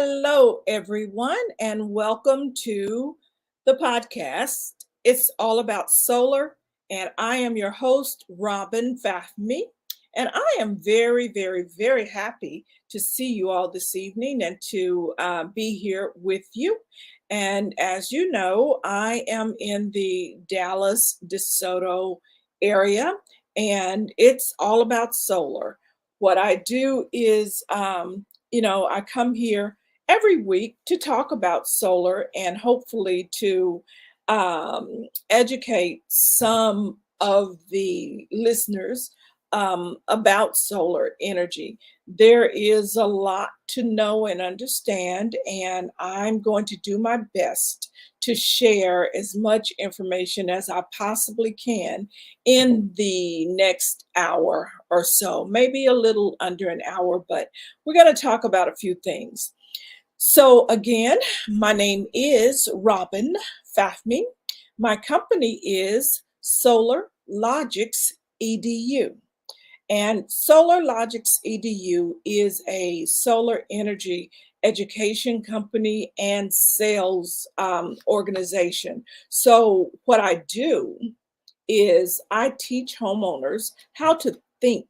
Hello, everyone, and welcome to the podcast. It's all about solar, and I am your host, Robin Fahmy. And I am very, very, very happy to see you all this evening and to be here with you. And as you know, I am in the Dallas, DeSoto area, and it's all about solar. What I do is, I come here every week to talk about solar and hopefully to educate some of the listeners about solar energy. There is a lot to know and understand, and I'm going to do my best to share as much information as I possibly can in the next hour or so, maybe a little under an hour, but we're going to talk about a few things. So, again, my name is Robin Fafmy. My company is Solar Logics EDU. And Solar Logics EDU is a solar energy education company and sales organization. So, what I do is I teach homeowners how to think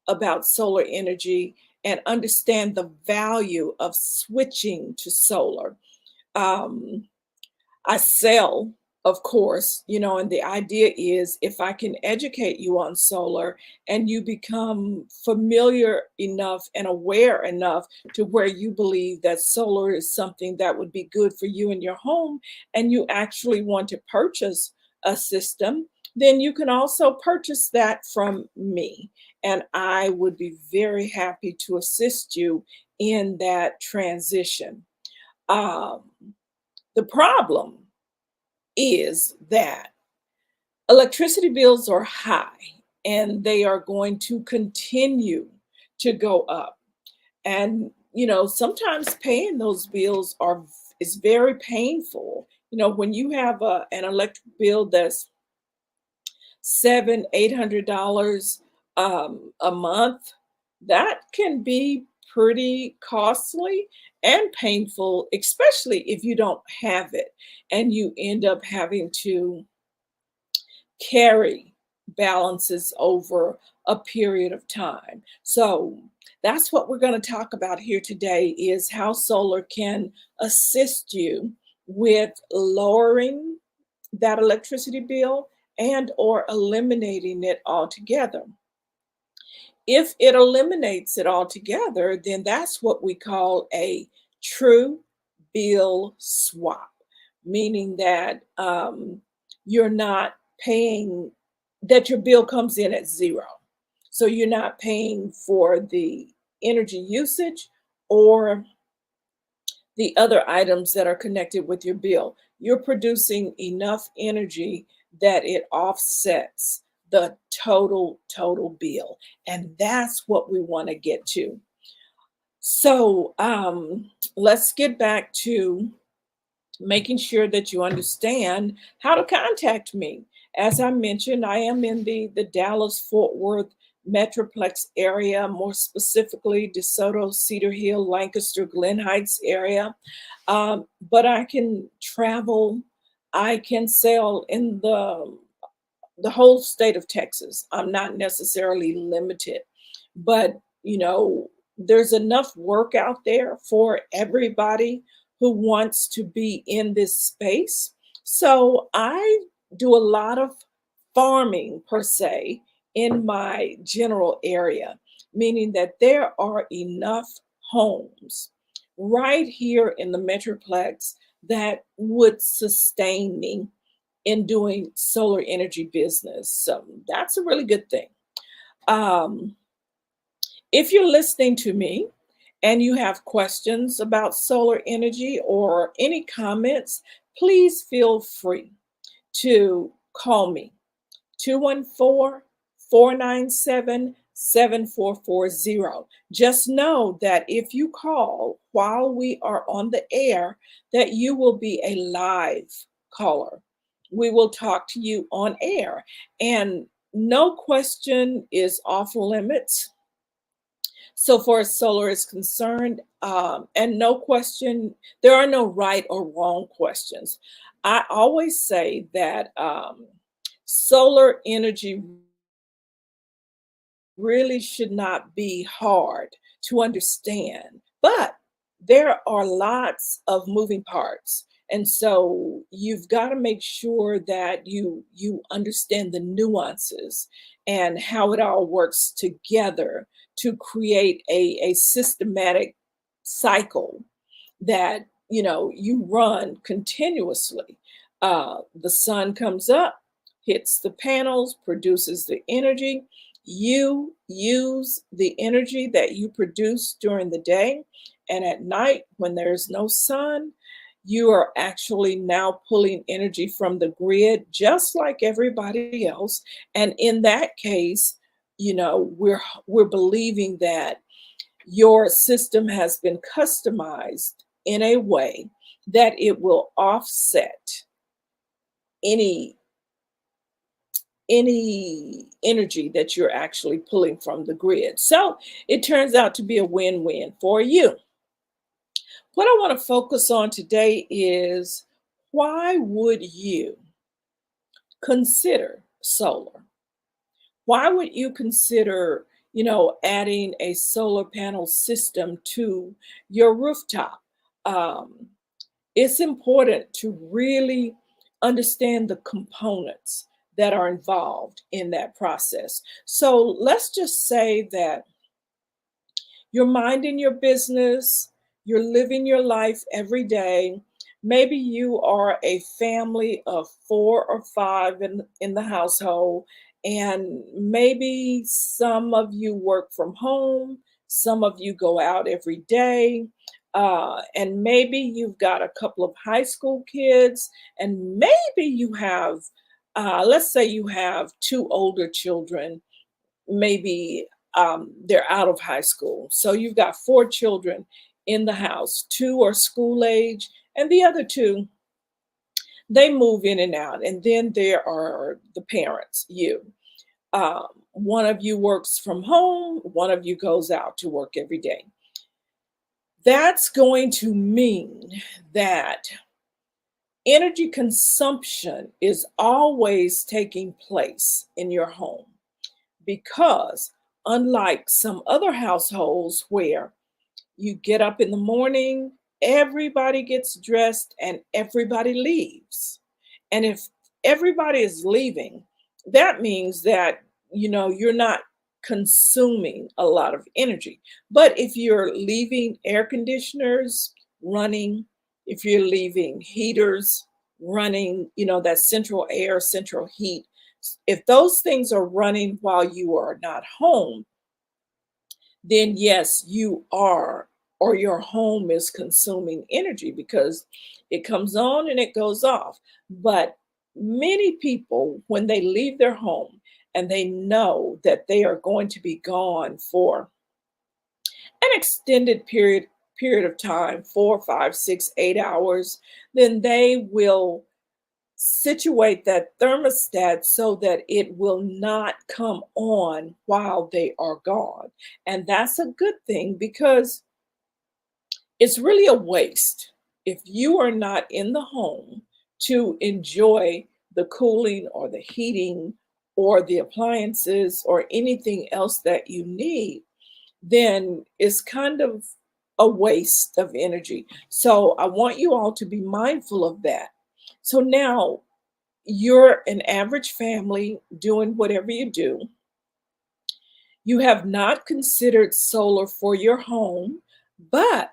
about solar energy and understand the value of switching to solar. Um, I sell, of course, and the idea is if I can educate you on solar and you become familiar enough and aware enough to where you believe that solar is something that would be good for you in your home and you actually want to purchase a system, then you can also purchase that from me. And I would be very happy to assist you in that transition. Um, the problem is that electricity bills are high and they are going to continue to go up. And sometimes paying those bills are is very painful. When you have an electric bill that's $700-800 a month, that can be pretty costly and painful, especially if you don't have it and you end up having to carry balances over a period of time. So that's what we're going to talk about here today is how solar can assist you with lowering that electricity bill and or eliminating it altogether. If it eliminates it altogether, then that's what we call a true bill swap, meaning that you're not paying, that your bill comes in at zero. So you're not paying for the energy usage or the other items that are connected with your bill. You're producing enough energy that it offsets the total bill. And that's what we want to get to. So let's get back to making sure that you understand how to contact me. As I mentioned, I am in the Dallas Fort Worth Metroplex area, more specifically DeSoto, Cedar Hill, Lancaster, Glen Heights area. But I can travel, I can sell in the whole state of Texas. I'm not necessarily limited, but there's enough work out there for everybody who wants to be in this space. So I do a lot of farming per se in my general area, meaning that there are enough homes right here in the Metroplex that would sustain me in doing solar energy business. So that's a really good thing. Um, if you're listening to me and you have questions about solar energy or any comments, please feel free to call me 214-497-7440. Just know that if you call while we are on the air, that you will be a live caller. We will talk to you on air, and no question is off limits. So far as solar is concerned, and no question, there are no right or wrong questions. I always say that solar energy really should not be hard to understand. But there are lots of moving parts. And so you've got to make sure that you understand the nuances and how it all works together to create a systematic cycle that you run continuously. The sun comes up, hits the panels, produces the energy. You use the energy that you produce during the day, and at night, when there's no sun, you are actually now pulling energy from the grid just like everybody else. And in that case, we're believing that your system has been customized in a way that it will offset any energy that you're actually pulling from the grid. So it turns out to be a win-win for you. What I want to focus on today is, why would you consider solar? Why would you consider, adding a solar panel system to your rooftop? Um, it's important to really understand the components that are involved in that process. So let's just say that you're minding your business, you're living your life every day. Maybe you are a family of 4 or 5 in the household, and maybe some of you work from home, some of you go out every day, and maybe you've got a couple of high school kids, and maybe you have, let's say you have 2 older children, maybe they're out of high school. So you've got 4 children in the house. 2 are school age, and the other 2, they move in and out. And then there are the parents, you. One of you works from home, one of you goes out to work every day. That's going to mean that energy consumption is always taking place in your home, because unlike some other households where you get up in the morning, everybody gets dressed and everybody leaves. And if everybody is leaving, that means that you're not consuming a lot of energy. But if you're leaving air conditioners running, if you're leaving heaters running, that central air, central heat, if those things are running while you are not home, then yes, you are, or your home is consuming energy, because it comes on and it goes off. But many people, when they leave their home and they know that they are going to be gone for an extended period of time, 4, 5, 6, 8 hours, then they will situate that thermostat so that it will not come on while they are gone. And that's a good thing, because it's really a waste if you are not in the home to enjoy the cooling or the heating or the appliances or anything else that you need. Then it's kind of a waste of energy. So I want you all to be mindful of that. So now you're an average family doing whatever you do. You have not considered solar for your home, but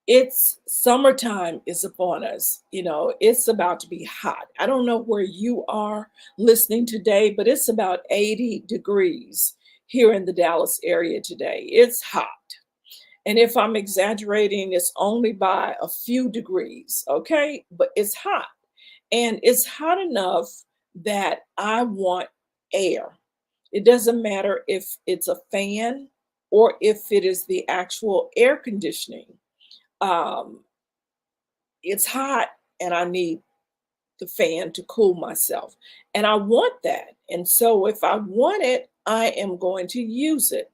it's summertime is upon us. It's about to be hot. I don't know where you are listening today, but it's about 80 degrees here in the Dallas area today. It's hot. And if I'm exaggerating, it's only by a few degrees, okay? But it's hot. And it's hot enough that I want air. It doesn't matter if it's a fan or if it is the actual air conditioning. Um, it's hot and I need the fan to cool myself. And I want that. And so if I want it, I am going to use it.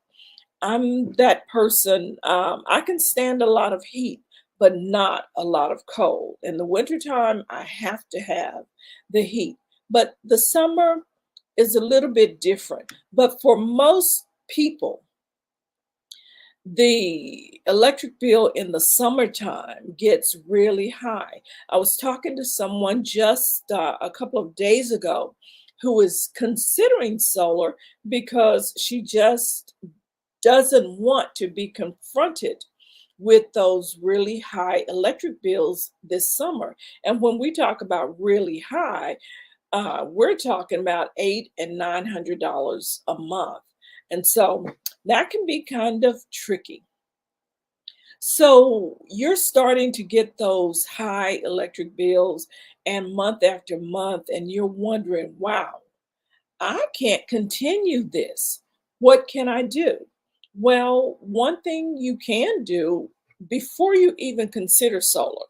I'm that person. I can stand a lot of heat, but not a lot of cold. In the wintertime, I have to have the heat. But the summer is a little bit different. But for most people, the electric bill in the summertime gets really high. I was talking to someone just a couple of days ago who is considering solar because she just doesn't want to be confronted with those really high electric bills this summer. And when we talk about really high, we're talking about $800 and $900 a month. And so that can be kind of tricky. So you're starting to get those high electric bills and month after month, and you're wondering, wow, I can't continue this. What can I do? Well, one thing you can do before you even consider solar,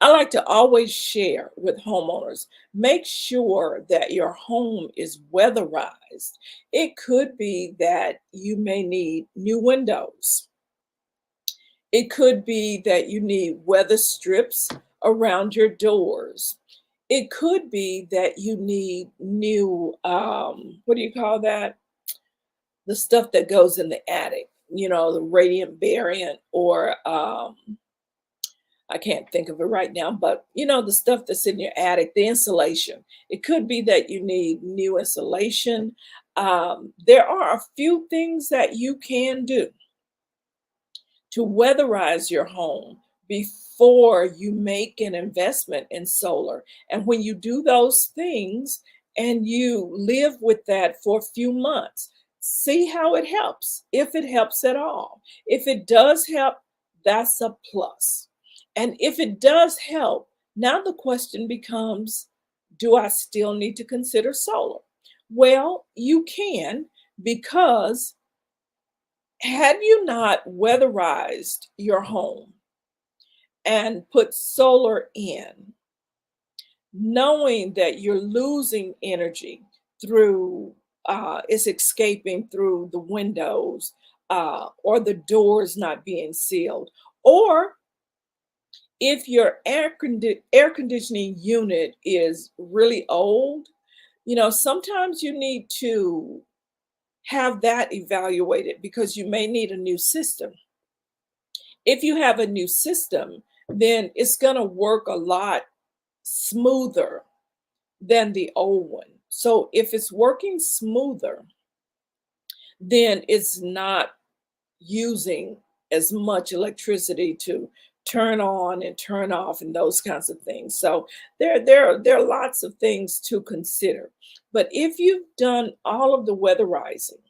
I like to always share with homeowners, make sure that your home is weatherized. It could be that you may need new windows. It could be that you need weather strips around your doors. It could be that you need new, what do you call that? The stuff that goes in the attic, the radiant variant, or I can't think of it right now, but the stuff that's in your attic, the insulation. It could be that you need new insulation. There are a few things that you can do to weatherize your home before you make an investment in solar. And when you do those things and you live with that for a few months, see how it helps, if it helps at all. If it does help, that's a plus. And if it does help, now the question becomes, do I still need to consider solar? Well, you can, because had you not weatherized your home and put solar in, knowing that you're losing energy through it's escaping through the windows, or the doors not being sealed, or if your air conditioning unit is really old, sometimes you need to have that evaluated because you may need a new system. If you have a new system, then it's going to work a lot smoother than the old one. So if it's working smoother, then it's not using as much electricity to turn on and turn off and those kinds of things. So there are lots of things to consider. But if you've done all of the weatherizing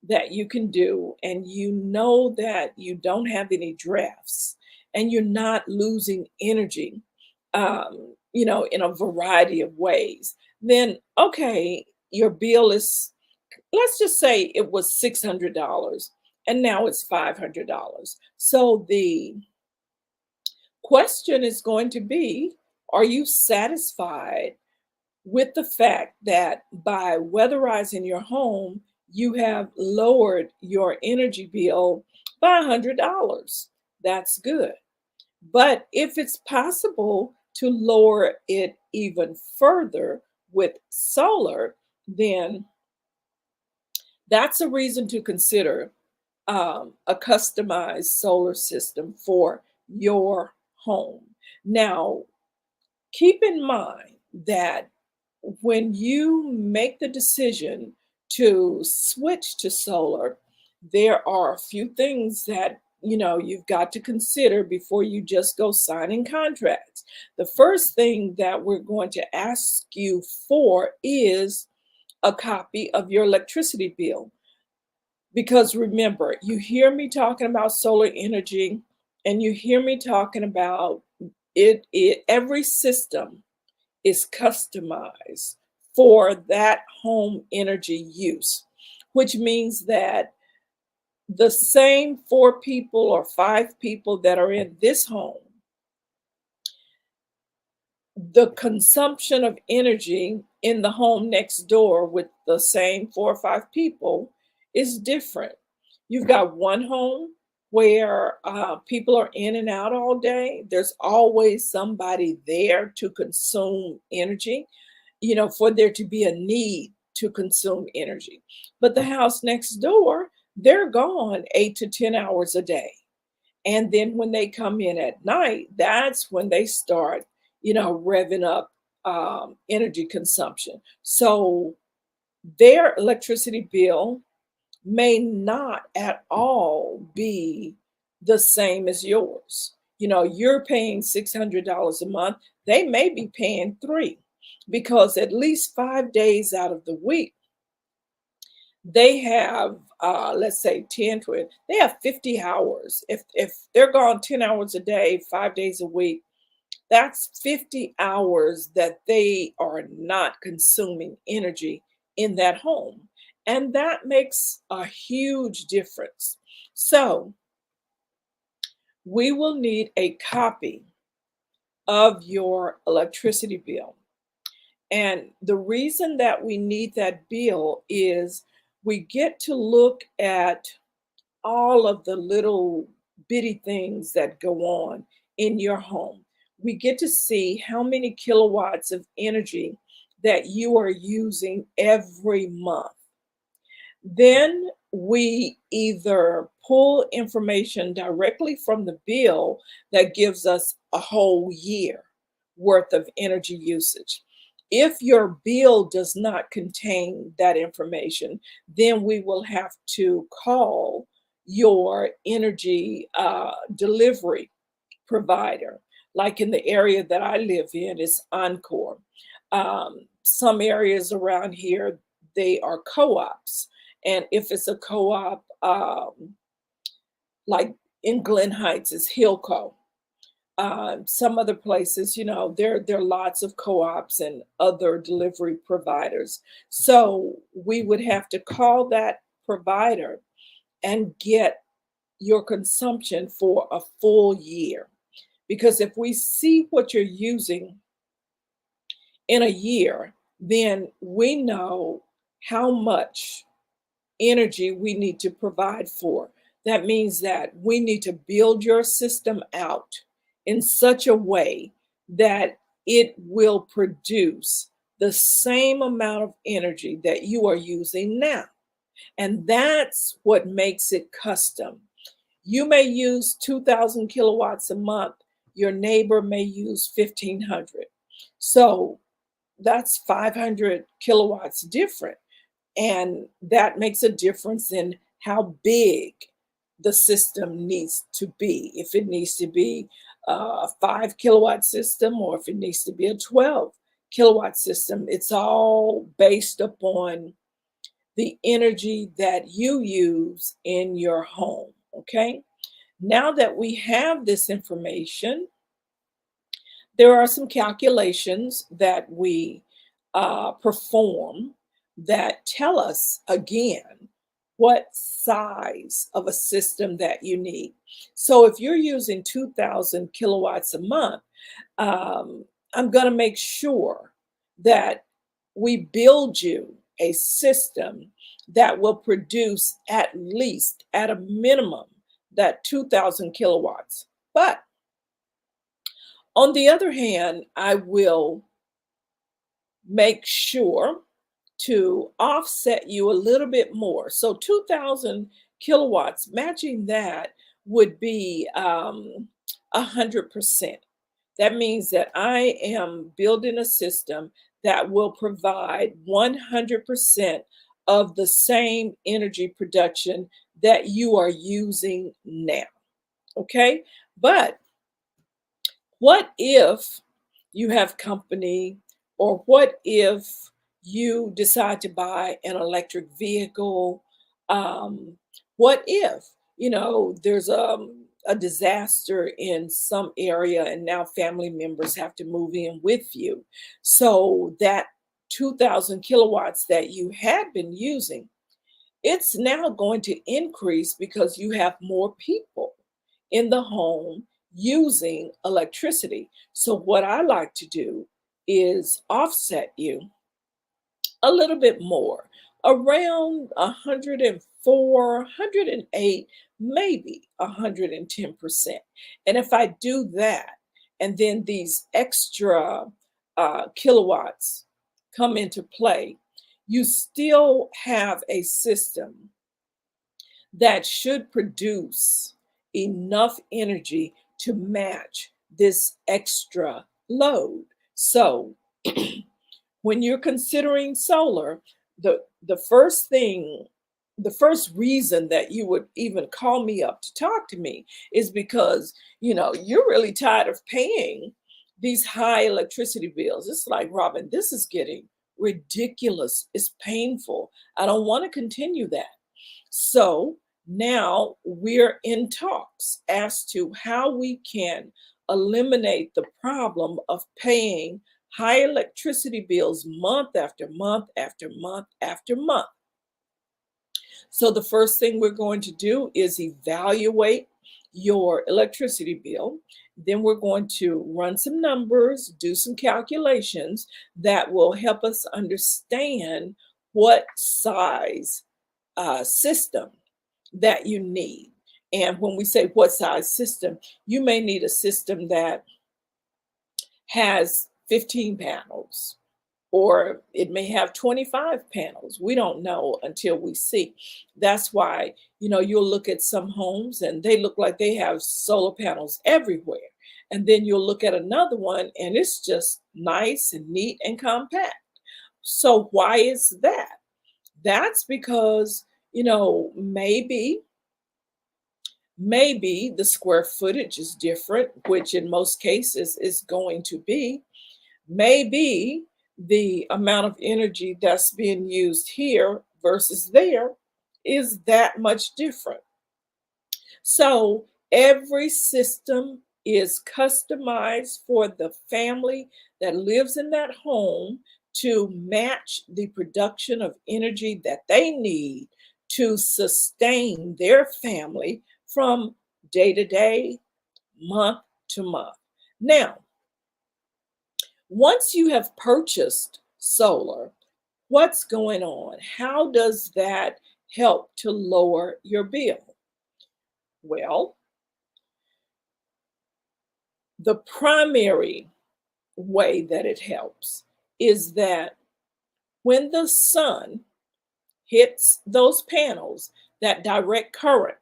that you can do, and you know that you don't have any drafts and you're not losing energy, in a variety of ways, then okay, your bill is, let's just say it was $600 and now it's $500. So the question is going to be, are you satisfied with the fact that by weatherizing your home, you have lowered your energy bill by $100? That's good. But if it's possible to lower it even further with solar, then that's a reason to consider a customized solar system for your home. Now, keep in mind that when you make the decision to switch to solar, there are a few things that you've got to consider before you just go signing contracts. The first thing that we're going to ask you for is a copy of your electricity bill. Because remember, you hear me talking about solar energy and you hear me talking about every system is customized for that home energy use, which means that the same 4 people or 5 people that are in this home, the consumption of energy in the home next door with the same 4 or 5 people is different. You've got one home where people are in and out all day. There's always somebody there to consume energy, for there to be a need to consume energy. But the house next door, they're gone 8 to 10 hours a day. And then when they come in at night, that's when they start, revving up energy consumption. So their electricity bill may not at all be the same as yours. You're paying $600 a month. They may be paying three, because at least 5 days out of the week, they have, let's say 10, 20, they have 50 hours. If they're gone 10 hours a day, 5 days a week, that's 50 hours that they are not consuming energy in that home. And that makes a huge difference. So we will need a copy of your electricity bill. And the reason that we need that bill is we get to look at all of the little bitty things that go on in your home. We get to see how many kilowatts of energy that you are using every month. Then we either pull information directly from the bill that gives us a whole year worth of energy usage. If your bill does not contain that information, then we will have to call your energy delivery provider. Like in the area that I live in, is Encore. Some areas around here, they are co-ops. And if it's a co-op, like in Glen Heights, is Hillco. Some other places, there are lots of co-ops and other delivery providers. So we would have to call that provider and get your consumption for a full year. Because if we see what you're using in a year, then we know how much energy we need to provide for. That means that we need to build your system out in such a way that it will produce the same amount of energy that you are using now. And that's what makes it custom. You may use 2,000 kilowatts a month. Your neighbor may use 1,500. So that's 500 kilowatts different. And that makes a difference in how big the system needs to be. If it needs to be a 5 kilowatt system, or if it needs to be a 12 kilowatt system, it's all based upon the energy that you use in your home. Okay. Now that we have this information, there are some calculations that we perform that tell us again what size of a system that you need. So if you're using 2,000 kilowatts a month, I'm going to make sure that we build you a system that will produce at least, at a minimum, that 2,000 kilowatts. But on the other hand, I will make sure to offset you a little bit more. So 2,000 kilowatts, matching that would be 100%. That means that I am building a system that will provide 100% of the same energy production that you are using now. Okay? But what if you have company, or what if you decide to buy an electric vehicle? What if, there's a disaster in some area and now family members have to move in with you? So that 2,000 kilowatts that you had been using, it's now going to increase because you have more people in the home using electricity. So what I like to do is offset you a little bit more, around 104, 108, maybe 110%. And if I do that, and then these extra kilowatts come into play, you still have a system that should produce enough energy to match this extra load. So when you're considering solar, the first thing, the first reason that you would even call me up to talk to me is because, you're really tired of paying these high electricity bills. It's like, Robin, this is getting ridiculous. It's painful. I don't want to continue that. So now we're in talks as to how we can eliminate the problem of paying high electricity bills month after month after month after month. So the first thing we're going to do is evaluate your electricity bill. Then we're going to run some numbers, do some calculations that will help us understand what size system that you need. And when we say what size system, you may need a system that has 15 panels, or it may have 25 panels. We don't know until we see. That's why, you'll look at some homes and they look like they have solar panels everywhere. And then you'll look at another one and it's just nice and neat and compact. So why is that? That's because, maybe the square footage is different, which in most cases is going to be. Maybe the amount of energy that's being used here versus there is that much different. So every system is customized for the family that lives in that home to match the production of energy that they need to sustain their family from day to day, month to month. Now, once you have purchased solar, what's going on? How does that help to lower your bill? Well, the primary way that it helps is that when the sun hits those panels, that direct current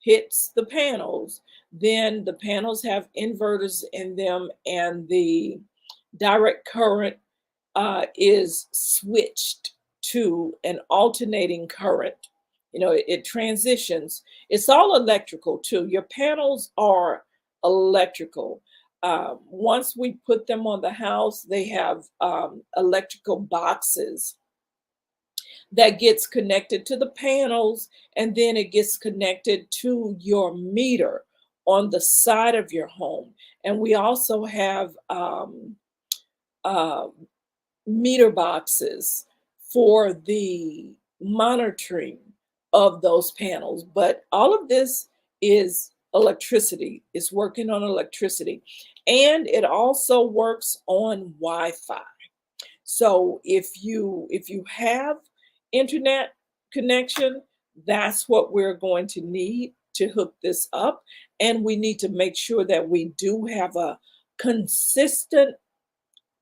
hits the panels, then the panels have inverters in them, and the direct current is switched to an alternating current. It transitions. It's all electrical too. Your panels are electrical. Once we put them on the house, they have electrical boxes that gets connected to the panels, and then it gets connected to your meter on the side of your home. And we also have uh, meter boxes for the monitoring of those panels. But all of this is electricity. It's working on electricity. And it also works on Wi-Fi. So if you have internet connection, that's what we're going to need to hook this up. And we need to make sure that we do have a consistent,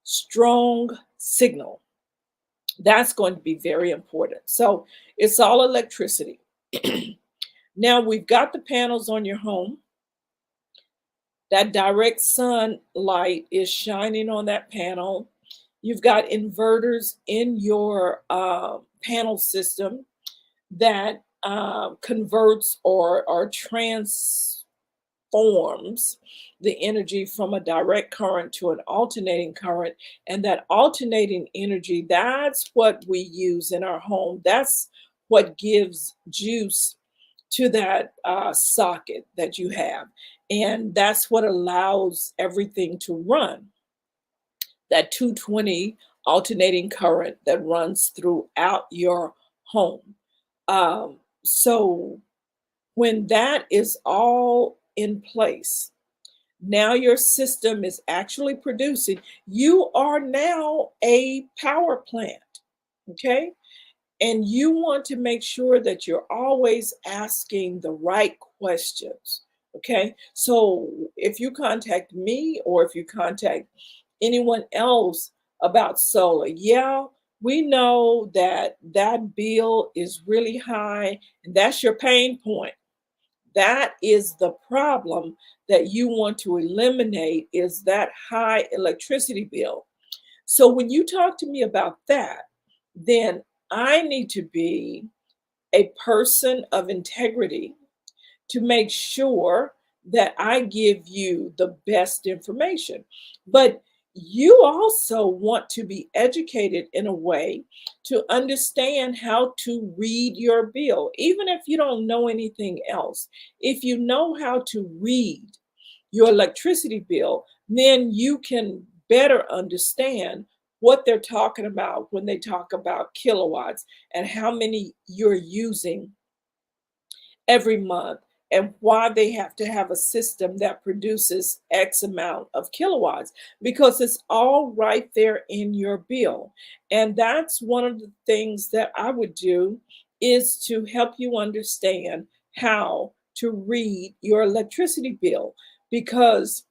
strong signal. That's going to be very important. So it's all electricity. Now we've got the panels on your home. That direct sunlight is shining on that panel. You've got inverters in your panel system that converts or transforms the energy from a direct current to an alternating current. And that alternating energy, that's what we use in our home. That's what gives juice to that socket that you have. And that's what allows everything to run. That 220 alternating current that runs throughout your home. So when that is all in place, now your system is actually producing. You are now a power plant, okay? And you want to make sure that you're always asking the right questions. Okay. So if you contact me or if you contact anyone else about solar, yeah, we know that that bill is really high and that's your pain point. That is the problem that you want to eliminate is that high electricity bill. So when you talk to me about that, then I need to be a person of integrity to make sure that I give you the best information. But you also want to be educated in a way to understand how to read your bill, even if you don't know anything else. If you know how to read your electricity bill, then you can better understand what they're talking about when they talk about kilowatts and how many you're using every month and why they have to have a system that produces X amount of kilowatts because it's all right there in your bill. And that's one of the things that I would do is to help you understand how to read your electricity bill because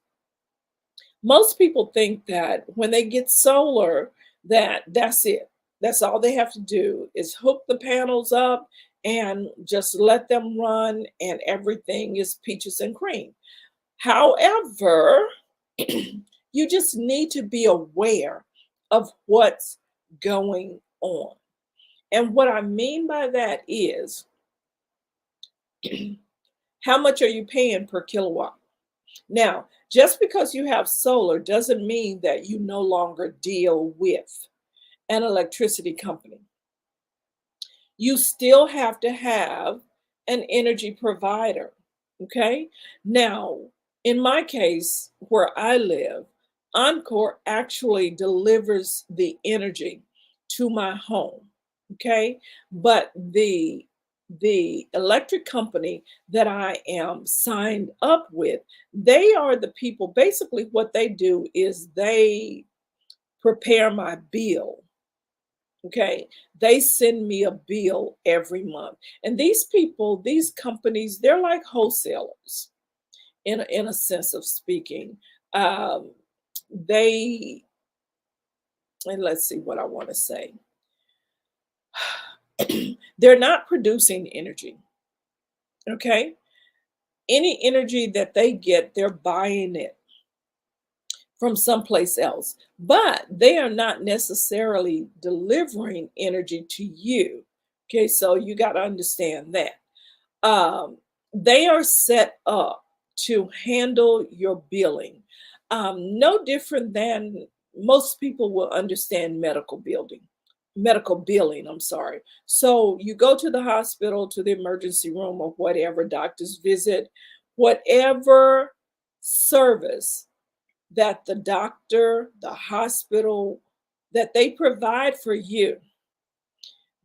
most people think that when they get solar that that's it, that's all they have to do is hook the panels up and just let them run and everything is peaches and cream. However, you just need to be aware of what's going on. And what I mean by that is how much are you paying per kilowatt? Now, just because you have solar doesn't mean that you no longer deal with an electricity company. You still have to have an energy provider. Okay. Now, in my case, where I live, Encore actually delivers the energy to my home. Okay. But the electric company that I am signed up with, they are the people. Basically, what they do is they prepare my bill. Okay. They send me a bill every month. And these people, these companies, they're like wholesalers in a sense of speaking. Um, they, and let's see what I want to say. They're not producing energy. Okay. Any energy that they get, they're buying it from someplace else, but they are not necessarily delivering energy to you. Okay, so you got to understand that. Um, they are set up to handle your billing. No different than most people will understand medical billing, I'm sorry. So you go to the hospital, to the emergency room, or whatever, doctor's visit, whatever service that the doctor, the hospital, that they provide for you,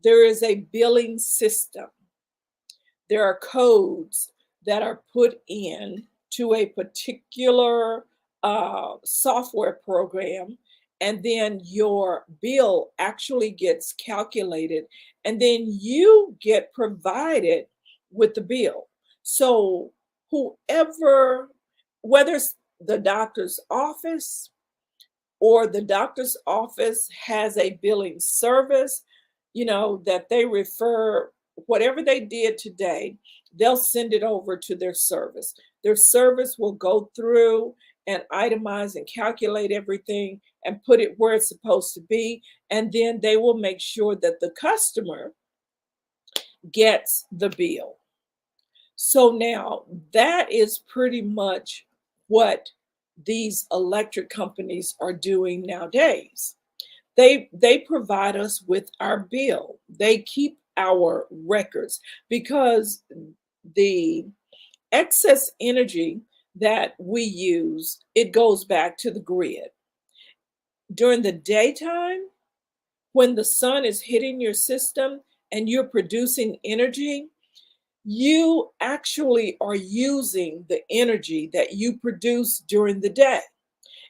there is a billing system. There are codes that are put in to a particular software program, and then your bill actually gets calculated, and then you get provided with the bill. So, whoever, whether it's the doctor's office or the doctor's office has a billing service, that they refer whatever they did today, they'll send it over to their service. Their service will go through and itemize and calculate everything and put it where it's supposed to be. And then they will make sure that the customer gets the bill. So now that is pretty much what these electric companies are doing nowadays. They provide us with our bill. They keep our records because the excess energy that we use, it goes back to the grid. During the daytime, when the sun is hitting your system and you're producing energy, you actually are using the energy that you produce during the day.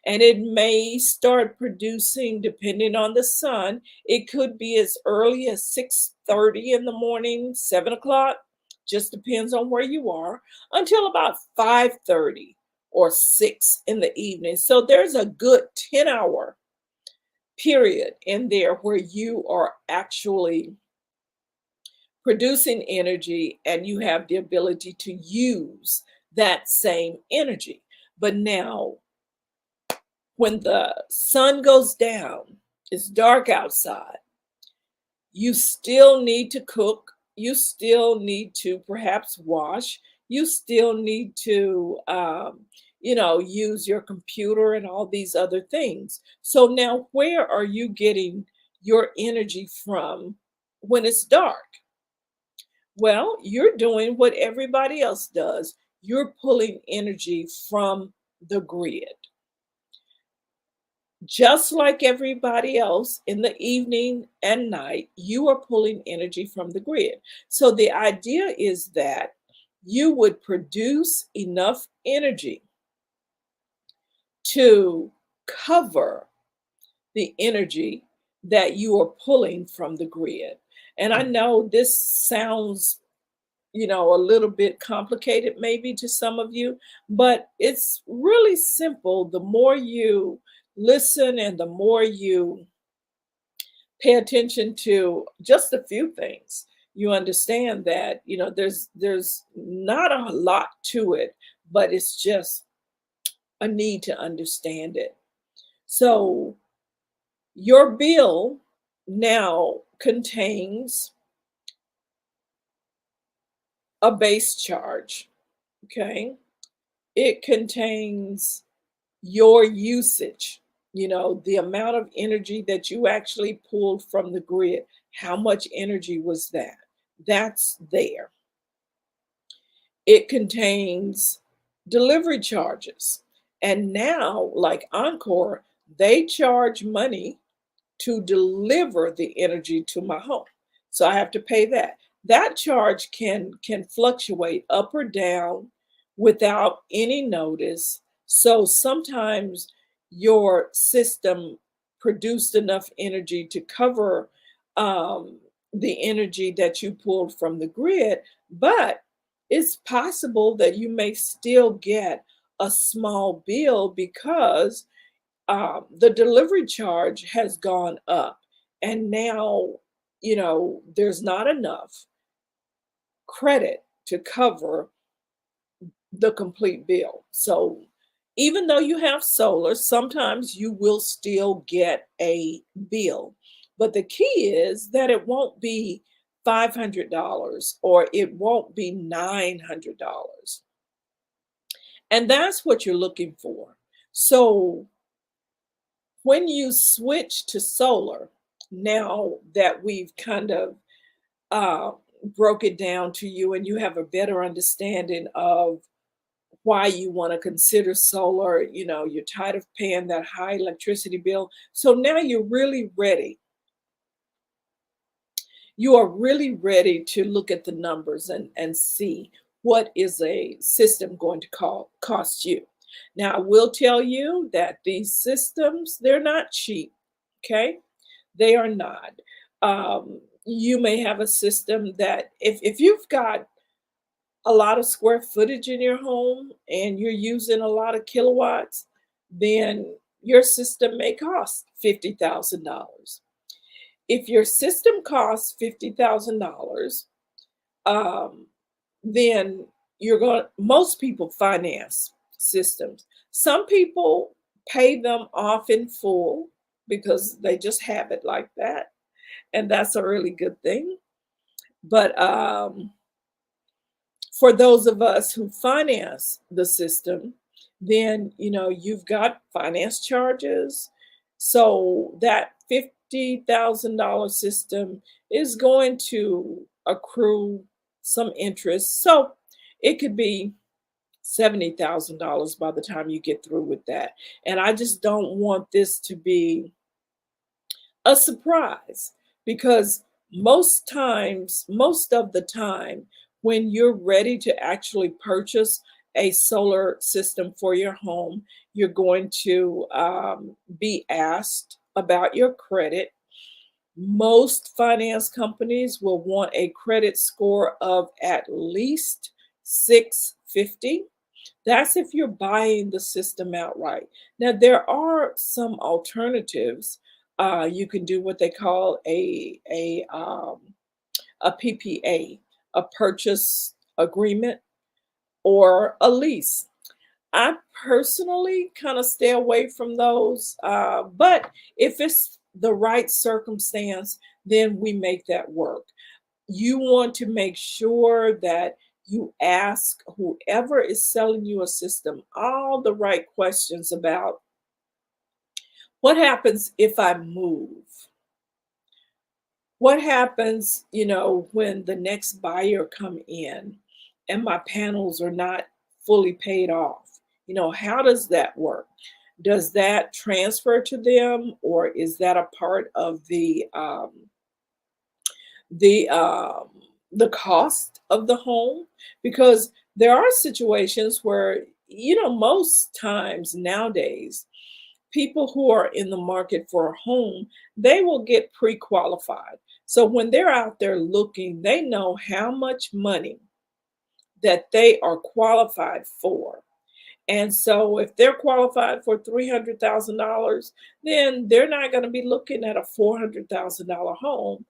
And it may start producing, depending on the sun, it could be as early as 6:30 in the morning, 7 o'clock, just depends on where you are, until about 5:30 or 6 in the evening. So there's a good 10-hour period in there where you are actually producing energy and you have the ability to use that same energy. But now, when the sun goes down, it's dark outside, you still need to cook, you still need to perhaps wash, you still need to, use your computer and all these other things. So now, where are you getting your energy from when it's dark? Well, you're doing what everybody else does. You're pulling energy from the grid. Just like everybody else in the evening and night, you are pulling energy from the grid. So the idea is that you would produce enough energy to cover the energy that you are pulling from the grid. And I know this sounds, a little bit complicated maybe to some of you, but it's really simple. The more you listen and the more you pay attention to just a few things, you understand that, there's not a lot to it, but it's just a need to understand it. So your bill now contains a base charge, okay? It contains your usage, the amount of energy that you actually pulled from the grid. How much energy was that? That's there. It contains delivery charges. And now, like Encore, they charge money to deliver the energy to my home. So I have to pay that. That charge can fluctuate up or down without any notice. So sometimes your system produced enough energy to cover the energy that you pulled from the grid, but it's possible that you may still get a small bill because the delivery charge has gone up. And now, there's not enough credit to cover the complete bill. So even though you have solar, sometimes you will still get a bill. But the key is that it won't be $500 or it won't be $900. And that's what you're looking for. So when you switch to solar, now that we've kind of uh, broke it down to you and you have a better understanding of why you want to consider solar, you're tired of paying that high electricity bill. So now you're really ready. You are really ready to look at the numbers and see what is a system going to cost you. Now, I will tell you that these systems, they're not cheap, okay? They are not. You may have a system that if you've got a lot of square footage in your home and you're using a lot of kilowatts, then your system may cost $50,000. If your system costs $50,000, um, then most people finance systems. Some people pay them off in full because they just have it like that. And that's a really good thing. But for those of us who finance the system, then you've got finance charges. So that $50,000 system is going to accrue some interest. So it could be $70,000 by the time you get through with that. And I just don't want this to be a surprise because most of the time, when you're ready to actually purchase a solar system for your home, you're going to be asked about your credit. Most finance companies will want a credit score of at least 650. That's if you're buying the system outright. Now, there are some alternatives. You can do what they call a PPA, a purchase agreement, or a lease. I personally kind of stay away from those, but if it's the right circumstance, then we make that work. You want to make sure that you ask whoever is selling you a system all the right questions about what happens if I move? What happens, when the next buyer come in and my panels are not fully paid off? How does that work? Does that transfer to them, or is that a part of the um, the cost of the home? Because there are situations where, most times nowadays, people who are in the market for a home, they will get pre-qualified. So when they're out there looking, they know how much money that they are qualified for. And so if they're qualified for $300,000, then they're not going to be looking at a $400,000 home.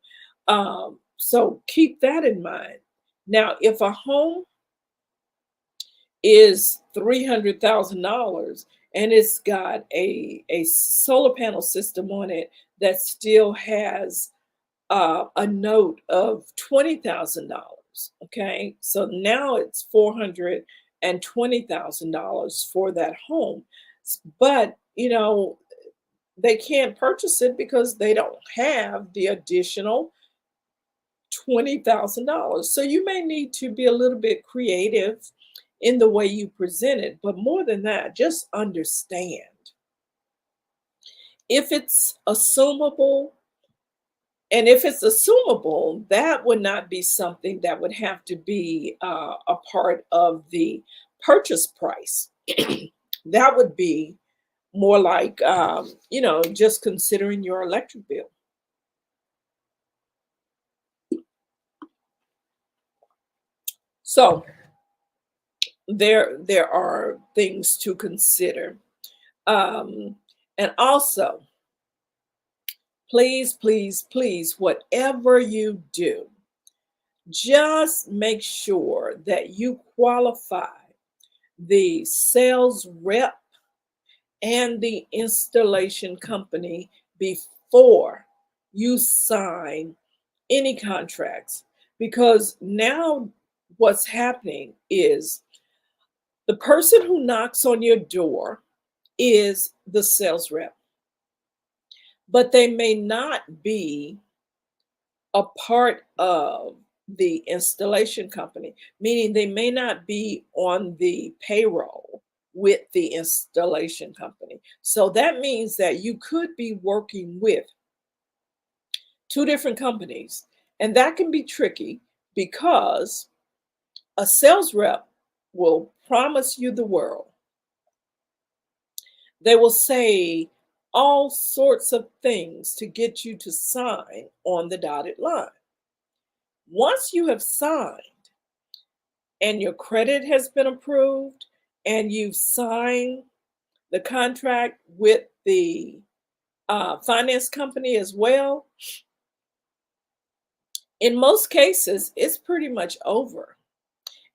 So keep that in mind. Now, if a home is $300,000 and it's got a solar panel system on it that still has a note of $20,000. Okay, so now it's $420,000 for that home. But they can't purchase it because they don't have the additional $20,000. So you may need to be a little bit creative in the way you present it. But more than that, just understand if it's assumable. And if it's assumable, that would not be something that would have to be a part of the purchase price. That would be more like, just considering your electric bill. So there are things to consider. And also, please, please, please, whatever you do, just make sure that you qualify the sales rep and the installation company before you sign any contracts. Because now what's happening is the person who knocks on your door is the sales rep, but they may not be a part of the installation company, meaning they may not be on the payroll with the installation company. So that means that you could be working with two different companies, and that can be tricky because a sales rep will promise you the world. They will say all sorts of things to get you to sign on the dotted line. Once you have signed and your credit has been approved and you've signed the contract with the finance company as well, in most cases, it's pretty much over.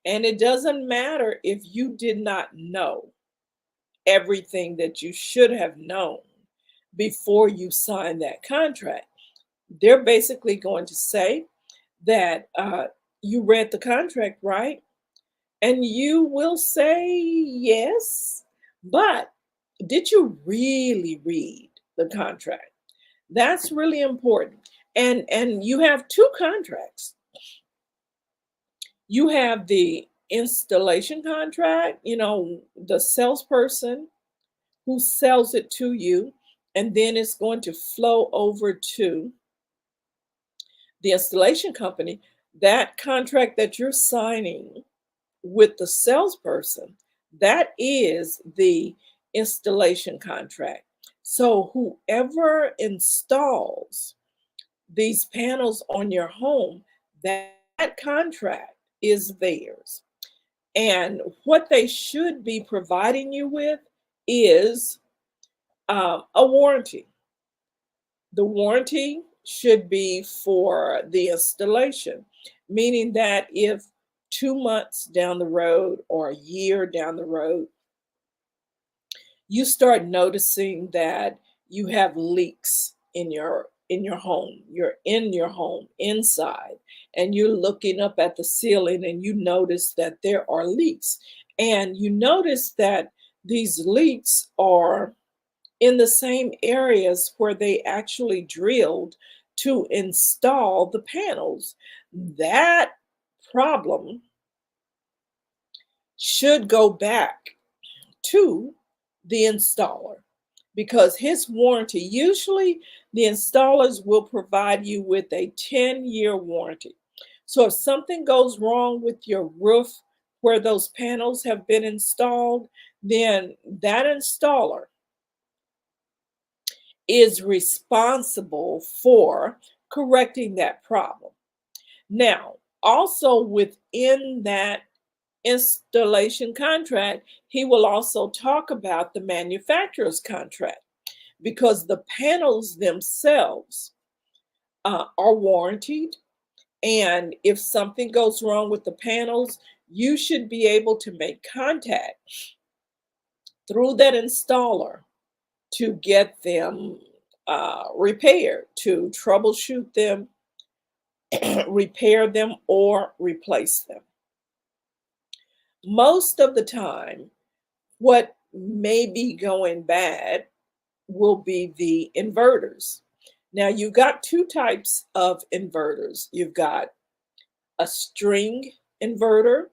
And it doesn't matter if you did not know everything that you should have known before you sign that contract. They're basically going to say that you read the contract, right? And you will say yes, but did you really read the contract? That's really important. And you have two contracts. You have the installation contract, the salesperson who sells it to you, and then it's going to flow over to the installation company. That contract that you're signing with the salesperson, that is the installation contract. So whoever installs these panels on your home, that contract is theirs. And what they should be providing you with is a warranty. The warranty should be for the installation, meaning that if 2 months down the road or a year down the road, you start noticing that you have leaks in your home, you're in your home inside, and you're looking up at the ceiling and you notice that there are leaks, and you notice that these leaks are in the same areas where they actually drilled to install the panels. That problem should go back to the installer, because his warranty, usually the installers will provide you with a 10-year warranty. So if something goes wrong with your roof where those panels have been installed, then that installer is responsible for correcting that problem. Now, also within that installation contract, he will also talk about the manufacturer's contract, because the panels themselves are warranted. And if something goes wrong with the panels, you should be able to make contact through that installer to get them repaired, to troubleshoot them, repair them, or replace them. Most of the time, what may be going bad will be the inverters. Now, you've got two types of inverters. You've got a string inverter,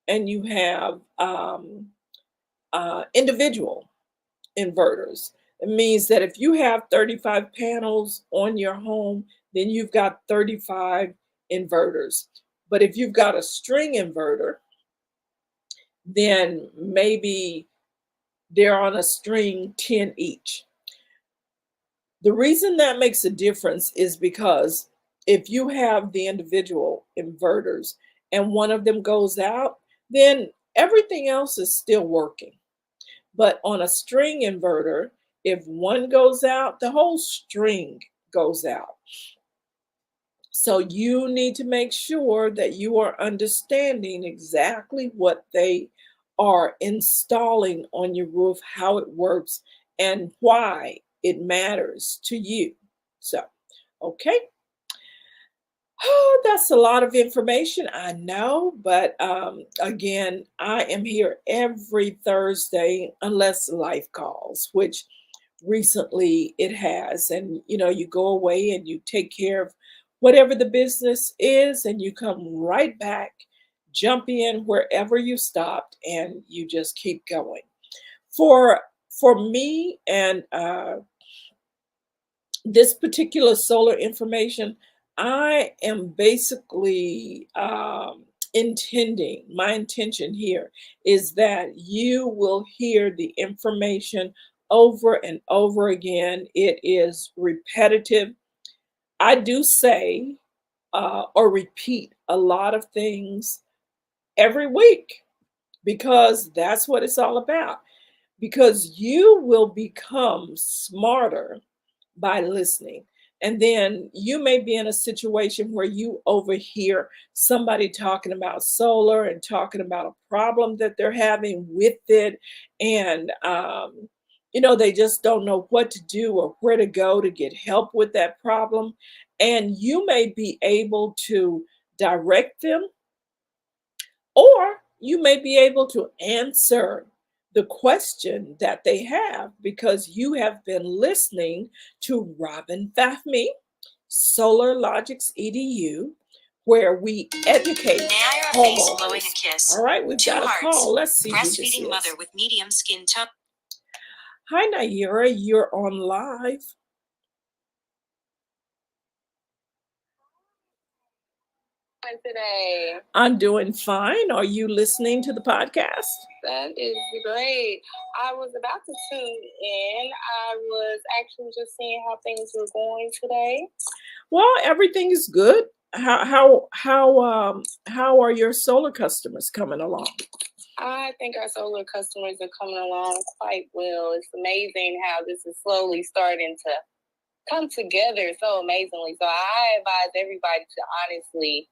and you have individual inverters. It means that if you have 35 panels on your home, then you've got 35 inverters. But if you've got a string inverter, then maybe they're on a string 10 each. The reason that makes a difference is because if you have the individual inverters and one of them goes out, then everything else is still working. But on a string inverter, if one goes out, the whole string goes out. So you need to make sure that you are understanding exactly what they are installing on your roof, how it works, and why it matters to you. So, okay. Oh, that's a lot of information, I know, but again, I am here every Thursday unless life calls, which recently it has. And you go away and you take care of whatever the business is, and you come right back, jump in wherever you stopped, and you just keep going. For me and this particular solar information, I am basically intending, my intention here is that you will hear the information over and over again. It is repetitive. I do say or repeat a lot of things every week, because that's what it's all about. Because you will become smarter by listening. And then you may be in a situation where you overhear somebody talking about solar and talking about a problem that they're having with it. And, they just don't know what to do or where to go to get help with that problem. And you may be able to direct them, or you may be able to answer the question that they have, because you have been listening to Robin Fahmy, Solar Logics EDU, where we educate blowing a kiss. All right, we've got a call. Let's see who this is. Breastfeeding mother with medium skin tone. Hi, Naira. You're on live. How today? I'm doing fine. Are you listening to the podcast? That is great. I was about to tune in. I was actually just seeing how things were going today. Well, everything is good. How are your solar customers coming along? I think our solar customers are coming along quite well. It's amazing how this is slowly starting to come together so amazingly. So I advise everybody to honestly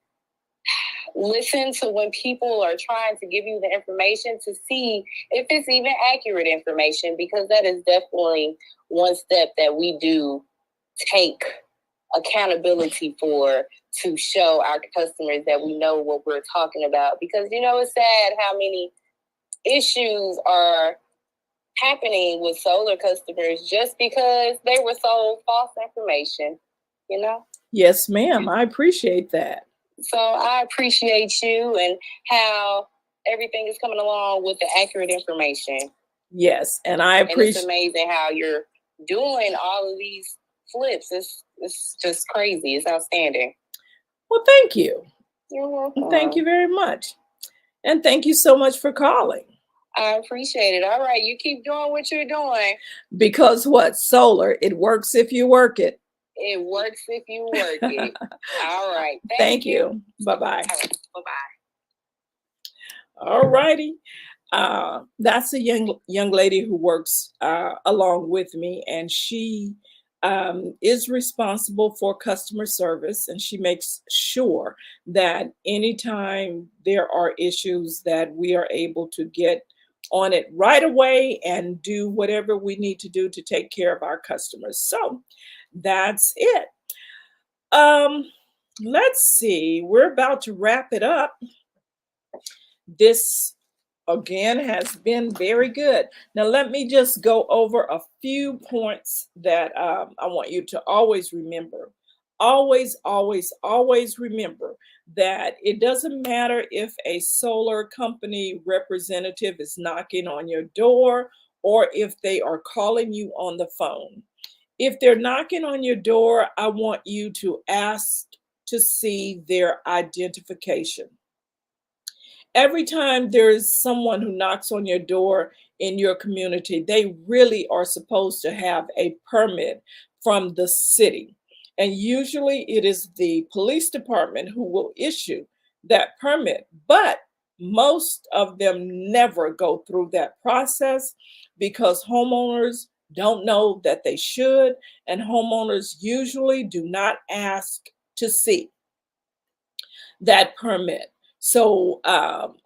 listen to when people are trying to give you the information to see if it's even accurate information, because that is definitely one step that we do take accountability for, to show our customers that we know what we're talking about. Because it's sad how many issues are happening with solar customers just because they were sold false information. Yes, ma'am. I appreciate that. So I appreciate you and how everything is coming along with the accurate information. Yes, and I And it's appreciate. amazing how you're doing all of these flips. It's just crazy. It's outstanding. Well, thank you. You're welcome. Thank you very much. And thank you so much for calling. I appreciate it. All right, you keep doing what you're doing. Because what? Solar, it works if you work it. It works if you work it. All right. Thank you. Bye-bye. All right. Bye-bye. All righty. That's a young lady who works along with me, and she is responsible for customer service, and she makes sure that anytime there are issues that we are able to get on it right away and do whatever we need to do to take care of our customers. So that's it. Um, let's see. We're about to wrap it up. This again has been very good. Now, let me just go over a few points that I want you to always remember. Always, always, always remember that it doesn't matter if a solar company representative is knocking on your door or if they are calling you on the phone. If they're knocking on your door, I want you to ask to see their identification. Every time there's someone who knocks on your door in your community, they really are supposed to have a permit from the city. And usually it is the police department who will issue that permit. But most of them never go through that process because homeowners don't know that they should, and homeowners usually do not ask to see that permit. So,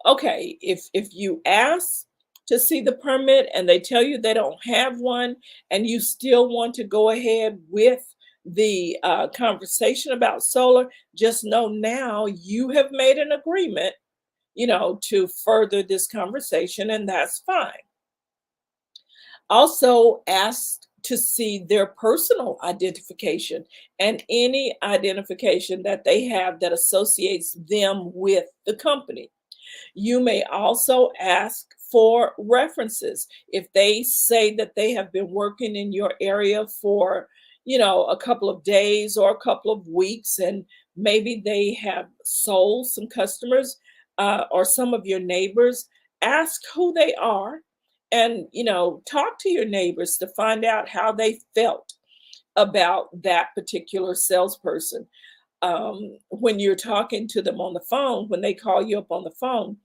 okay, if you ask to see the permit and they tell you they don't have one, and you still want to go ahead with the conversation about solar, just know now you have made an agreement, to further this conversation, and that's fine. Also, ask to see their personal identification and any identification that they have that associates them with the company. You may also ask for references. If they say that they have been working in your area for, a couple of days or a couple of weeks, and maybe they have sold some customers or some of your neighbors, ask who they are, and talk to your neighbors to find out how they felt about that particular salesperson. When you're talking to them on the phone, when they call you up on the phone,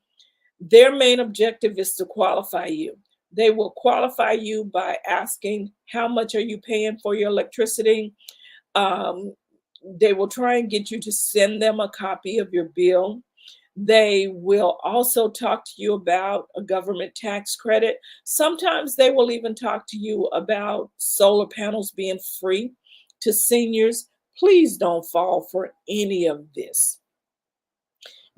their main objective is to qualify you. They will qualify you by asking, how much are you paying for your electricity? Um, they will try and get you to send them a copy of your bill. They will also talk to you about a government tax credit. Sometimes they will even talk to you about solar panels being free to seniors. Please don't fall for any of this.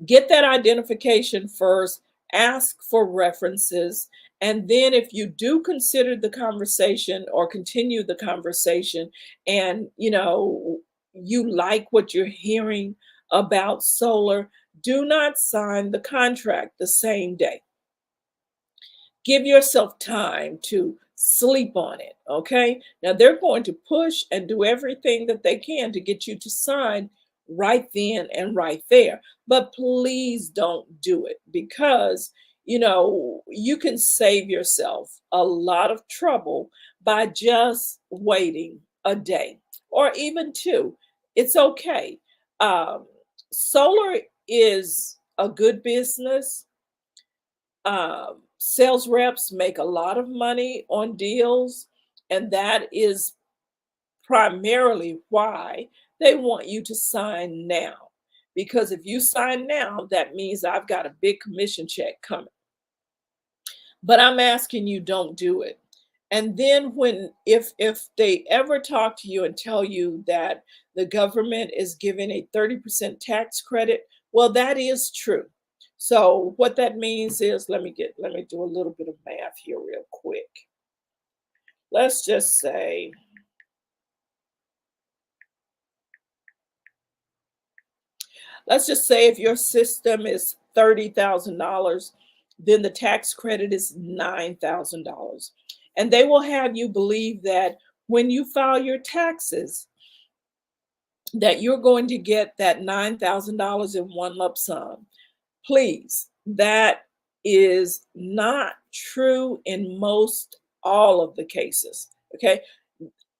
Get that identification first, ask for references, and then if you do consider the conversation or continue the conversation, and you like what you're hearing about solar, do not sign the contract the same day. Give yourself time to sleep on it, okay? Now they're going to push and do everything that they can to get you to sign right then and right there. But please don't do it, because you can save yourself a lot of trouble by just waiting a day or even two. It's okay. Um, Solar is a good business. Sales reps make a lot of money on deals, and that is primarily why they want you to sign now. Because if you sign now, that means I've got a big commission check coming. But I'm asking you, don't do it. And then if they ever talk to you and tell you that the government is giving a 30% tax credit, well, that is true. So what that means is, let me do a little bit of math here real quick. Let's just say if your system is $30,000, then the tax credit is $9,000. And they will have you believe that when you file your taxes, that you're going to get that $9,000 in one lump sum. Please, that is not true in most all of the cases. Okay.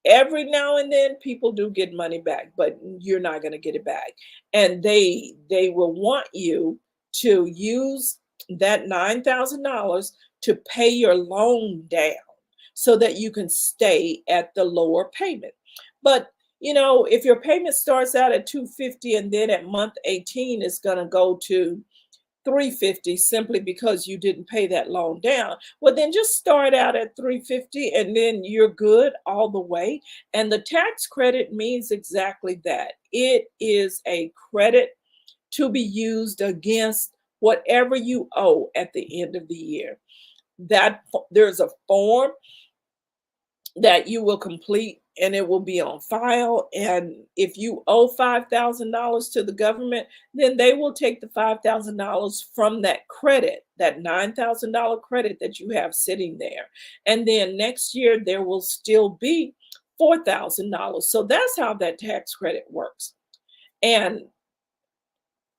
Every now and then people do get money back, but you're not going to get it back. And they will want you to use that $9,000 to pay your loan down so that you can stay at the lower payment. But if your payment starts out at 250 and then at month 18 it's going to go to 350 simply because you didn't pay that loan down, well, then just start out at 350 and then you're good all the way. And the tax credit means exactly that. It is a credit to be used against whatever you owe at the end of the year. That there's a form that you will complete and it will be on file. And if you owe $5,000 to the government, then they will take the $5,000 from that credit, that $9,000 credit that you have sitting there. And then next year there will still be $4,000. So that's how that tax credit works. And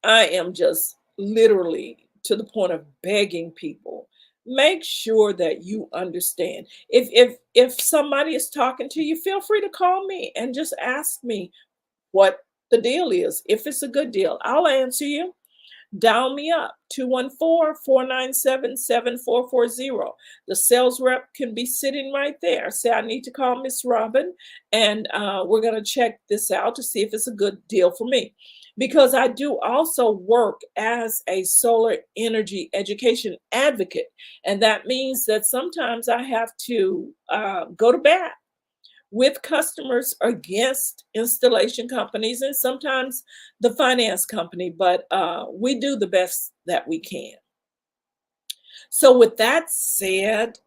I am just literally to the point of begging people, make sure that you understand. If somebody is talking to you, feel free to call me and just ask me what the deal is. If it's a good deal, I'll answer you. Dial me up, 214-497-7440. The sales rep can be sitting right there. Say, I need to call Miss Robin, and we're going to check this out to see if it's a good deal for me. Because I do also work as a solar energy education advocate. And that means that sometimes I have to go to bat with customers against installation companies and sometimes the finance company, but we do the best that we can. So with that said,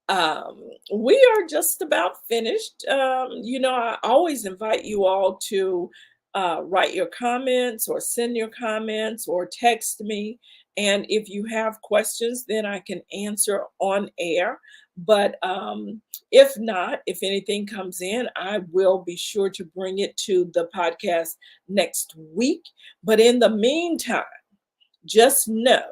we are just about finished. I always invite you all to write your comments or send your comments or text me. And if you have questions, then I can answer on air. But if not, if anything comes in, I will be sure to bring it to the podcast next week. But in the meantime, just know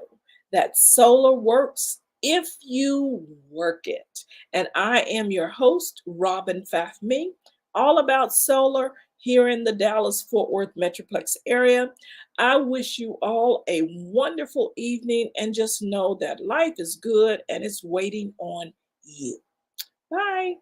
that solar works if you work it. And I am your host, Robin Fafmi, all about solar here in the Dallas-Fort Worth Metroplex area. I wish you all a wonderful evening, and just know that life is good and it's waiting on you. Bye.